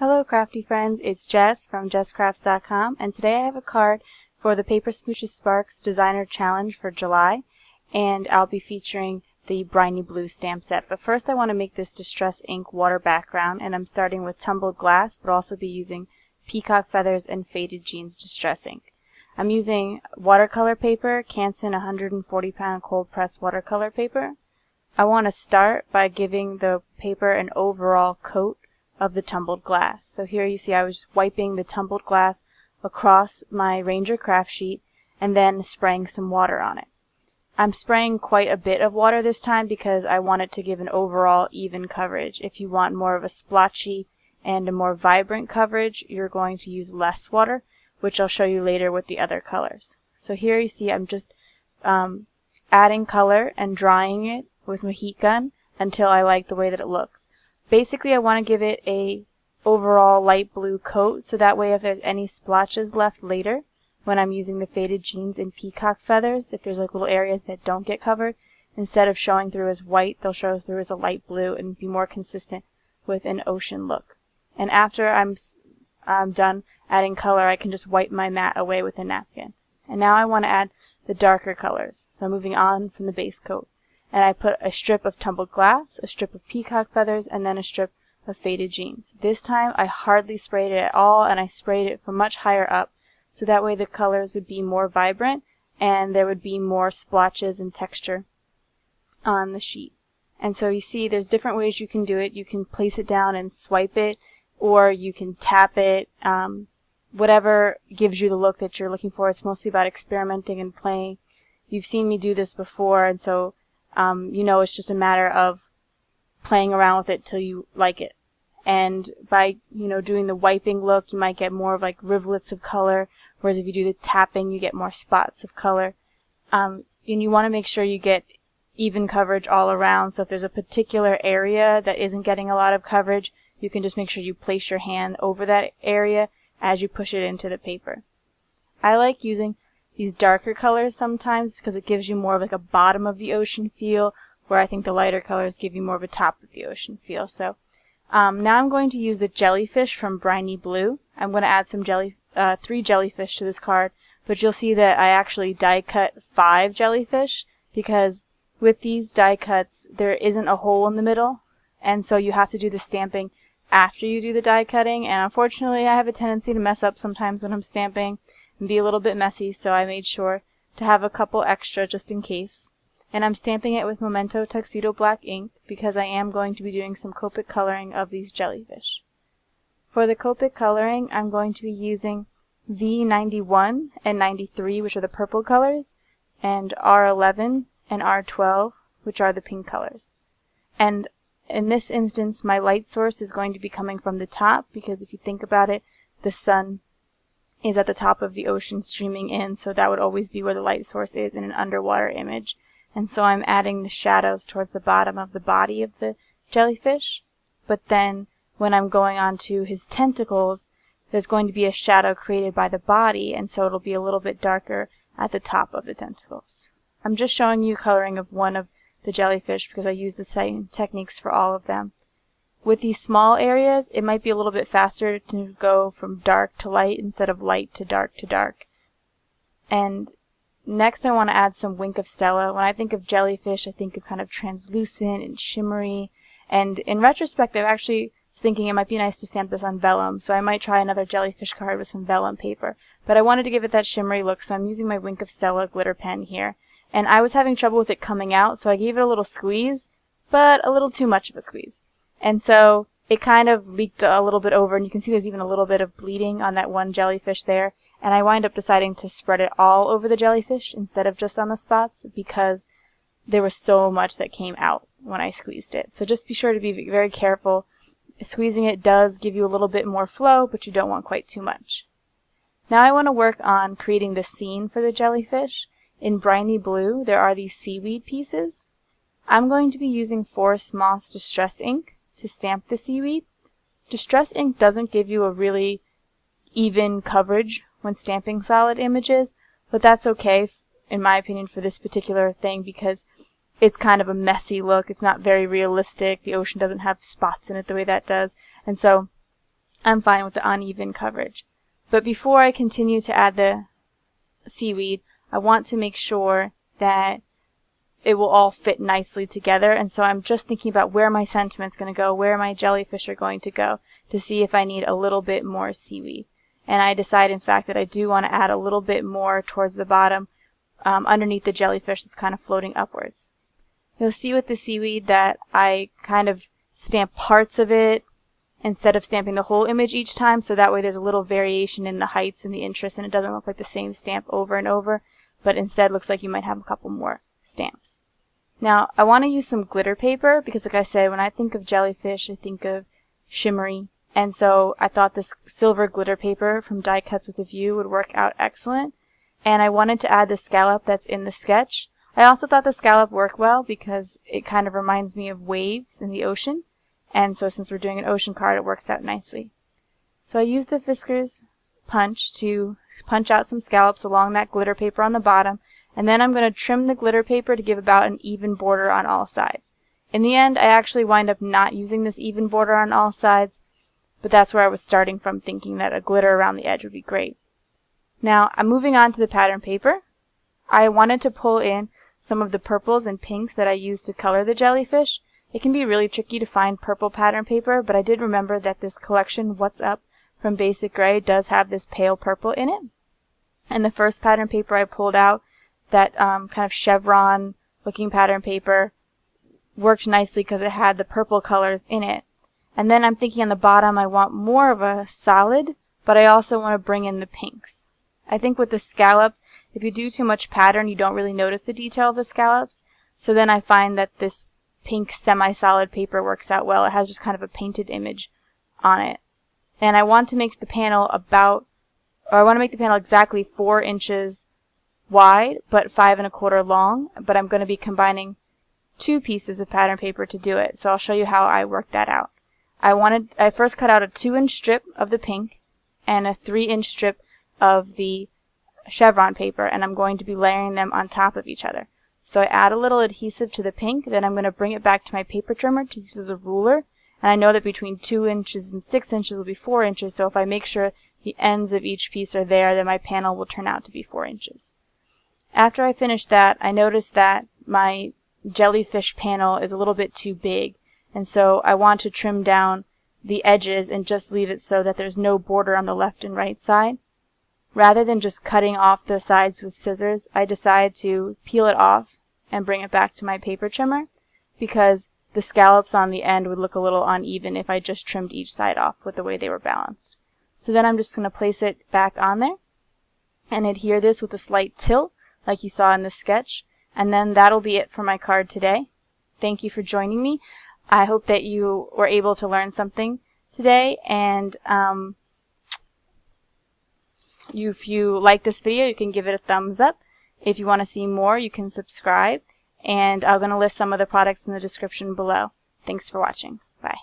Hello crafty friends, it's Jess from jesscrafts.com, and today I have a card for the Paper Smooches Sparks Designer Challenge for July, and I'll be featuring the Briny Blue stamp set. But first I want to make this Distress Ink water background, and I'm starting with Tumbled glass, but also be using Peacock feathers and Faded Jeans Distress Ink. I'm using watercolor paper, Canson 140 pound cold press watercolor paper. I want to start by giving the paper an overall coat of the tumbled glass. So here you see I was wiping the tumbled glass across my Ranger craft sheet and then spraying some water on it. I'm spraying quite a bit of water this time because I want it to give an overall even coverage. If you want more of a splotchy and a more vibrant coverage, you're going to use less water, which I'll show you later with the other colors. So here you see I'm just adding color and drying it with my heat gun until I like the way that it looks. Basically, I want to give it a overall light blue coat, so that way if there's any splotches left later, when I'm using the Faded Jeans and Peacock feathers, if there's like little areas that don't get covered, instead of showing through as white, they'll show through as a light blue and be more consistent with an ocean look. And after I'm done adding color, I can just wipe my mat away with a napkin. And now I want to add the darker colors, so I'm moving on from the base coat. And I put a strip of tumbled glass, a strip of peacock feathers, and then a strip of Faded Jeans. This time I hardly sprayed it at all, and I sprayed it from much higher up, so that way the colors would be more vibrant and there would be more splotches and texture on the sheet. And so you see there's different ways you can do it. You can place it down and swipe it, or you can tap it, whatever gives you the look that you're looking for. It's mostly about experimenting and playing. You've seen me do this before, and so you know, it's just a matter of playing around with it till you like it. And by, doing the wiping look, you might get more of like rivulets of color, whereas if you do the tapping, you get more spots of color. And you want to make sure you get even coverage all around, so if there's a particular area that isn't getting a lot of coverage, you can just make sure you place your hand over that area as you push it into the paper. I like using these darker colors sometimes because it gives you more of like a bottom of the ocean feel, where I think the lighter colors give you more of a top of the ocean feel. So now I'm going to use the Jellyfish from Briny Blue. I'm going to add some 3 jellyfish to this card, but you'll see that I actually die cut 5 jellyfish because with these die cuts there isn't a hole in the middle, and so you have to do the stamping after you do the die cutting, and unfortunately I have a tendency to mess up sometimes when I'm stamping and be a little bit messy, so I made sure to have a couple extra just in case. And I'm stamping it with Memento Tuxedo Black ink because I am going to be doing some Copic coloring of these jellyfish. For the Copic coloring, I'm going to be using V91 and 93, which are the purple colors, and R11 and R12, which are the pink colors. And in this instance, my light source is going to be coming from the top because if you think about it, the sun is at the top of the ocean streaming in, so that would always be where the light source is in an underwater image. And so I'm adding the shadows towards the bottom of the body of the jellyfish, but then when I'm going on to his tentacles, there's going to be a shadow created by the body, and so it'll be a little bit darker at the top of the tentacles. I'm just showing you coloring of one of the jellyfish because I use the same techniques for all of them. With these small areas, it might be a little bit faster to go from dark to light instead of light to dark to dark. And next I want to add some Wink of Stella. When I think of jellyfish, I think of kind of translucent and shimmery. And in retrospect, I actually was thinking it might be nice to stamp this on vellum, so I might try another jellyfish card with some vellum paper. But I wanted to give it that shimmery look, so I'm using my Wink of Stella glitter pen here. And I was having trouble with it coming out, so I gave it a little squeeze, but a little too much of a squeeze. And so it kind of leaked a little bit over, and you can see there's even a little bit of bleeding on that one jellyfish there. And I wind up deciding to spread it all over the jellyfish instead of just on the spots because there was so much that came out when I squeezed it. So just be sure to be very careful. Squeezing it does give you a little bit more flow, but you don't want quite too much. Now I want to work on creating the scene for the jellyfish. In Briny Blue, there are these seaweed pieces. I'm going to be using Forest Moss Distress Ink to stamp the seaweed. Distress ink doesn't give you a really even coverage when stamping solid images, but that's okay in my opinion for this particular thing because it's kind of a messy look. It's not very realistic. The ocean doesn't have spots in it the way that does, and so I'm fine with the uneven coverage. But before I continue to add the seaweed, I want to make sure that it will all fit nicely together, and so I'm just thinking about where my sentiment's going to go, where my jellyfish are going to go, to see if I need a little bit more seaweed. And I decide, in fact, that I do want to add a little bit more towards the bottom, underneath the jellyfish that's kind of floating upwards. You'll see with the seaweed that I kind of stamp parts of it instead of stamping the whole image each time, so that way there's a little variation in the heights and the interest, and it doesn't look like the same stamp over and over, but instead looks like you might have a couple more stamps. Now, I want to use some glitter paper because, like I said, when I think of jellyfish, I think of shimmery, and so I thought this silver glitter paper from Die Cuts with a View would work out excellent, and I wanted to add the scallop that's in the sketch. I also thought the scallop worked well because it kind of reminds me of waves in the ocean, and so since we're doing an ocean card, it works out nicely. So I used the Fiskars punch to punch out some scallops along that glitter paper on the bottom, and then I'm going to trim the glitter paper to give about an even border on all sides. In the end, I actually wind up not using this even border on all sides, but that's where I was starting from, thinking that a glitter around the edge would be great. Now, I'm moving on to the pattern paper. I wanted to pull in some of the purples and pinks that I used to color the jellyfish. It can be really tricky to find purple pattern paper, but I did remember that this collection, What's Up, from Basic Gray, does have this pale purple in it. And the first pattern paper I pulled out, that kind of chevron looking pattern paper, worked nicely because it had the purple colors in it. And then I'm thinking on the bottom I want more of a solid, but I also want to bring in the pinks. I think with the scallops, if you do too much pattern, you don't really notice the detail of the scallops. So then I find that this pink semi-solid paper works out well. It has just kind of a painted image on it. And I want to make the panel exactly 4 inches wide, but 5 1/4 long, but I'm going to be combining 2 pieces of pattern paper to do it, so I'll show you how I worked that out. I first cut out a 2-inch strip of the pink and a 3-inch strip of the chevron paper, and I'm going to be layering them on top of each other. So I add a little adhesive to the pink, then I'm going to bring it back to my paper trimmer to use as a ruler, and I know that between 2 inches and 6 inches will be 4 inches, so if I make sure the ends of each piece are there, then my panel will turn out to be 4 inches. After I finish that, I noticed that my jellyfish panel is a little bit too big, and so I want to trim down the edges and just leave it so that there's no border on the left and right side. Rather than just cutting off the sides with scissors, I decided to peel it off and bring it back to my paper trimmer because the scallops on the end would look a little uneven if I just trimmed each side off with the way they were balanced. So then I'm just going to place it back on there and adhere this with a slight tilt like you saw in the sketch, and then that'll be it for my card today. Thank you for joining me. I hope that you were able to learn something today, and if you like this video, you can give it a thumbs up. If you want to see more, you can subscribe, and I'm going to list some of the products in the description below. Thanks for watching. Bye.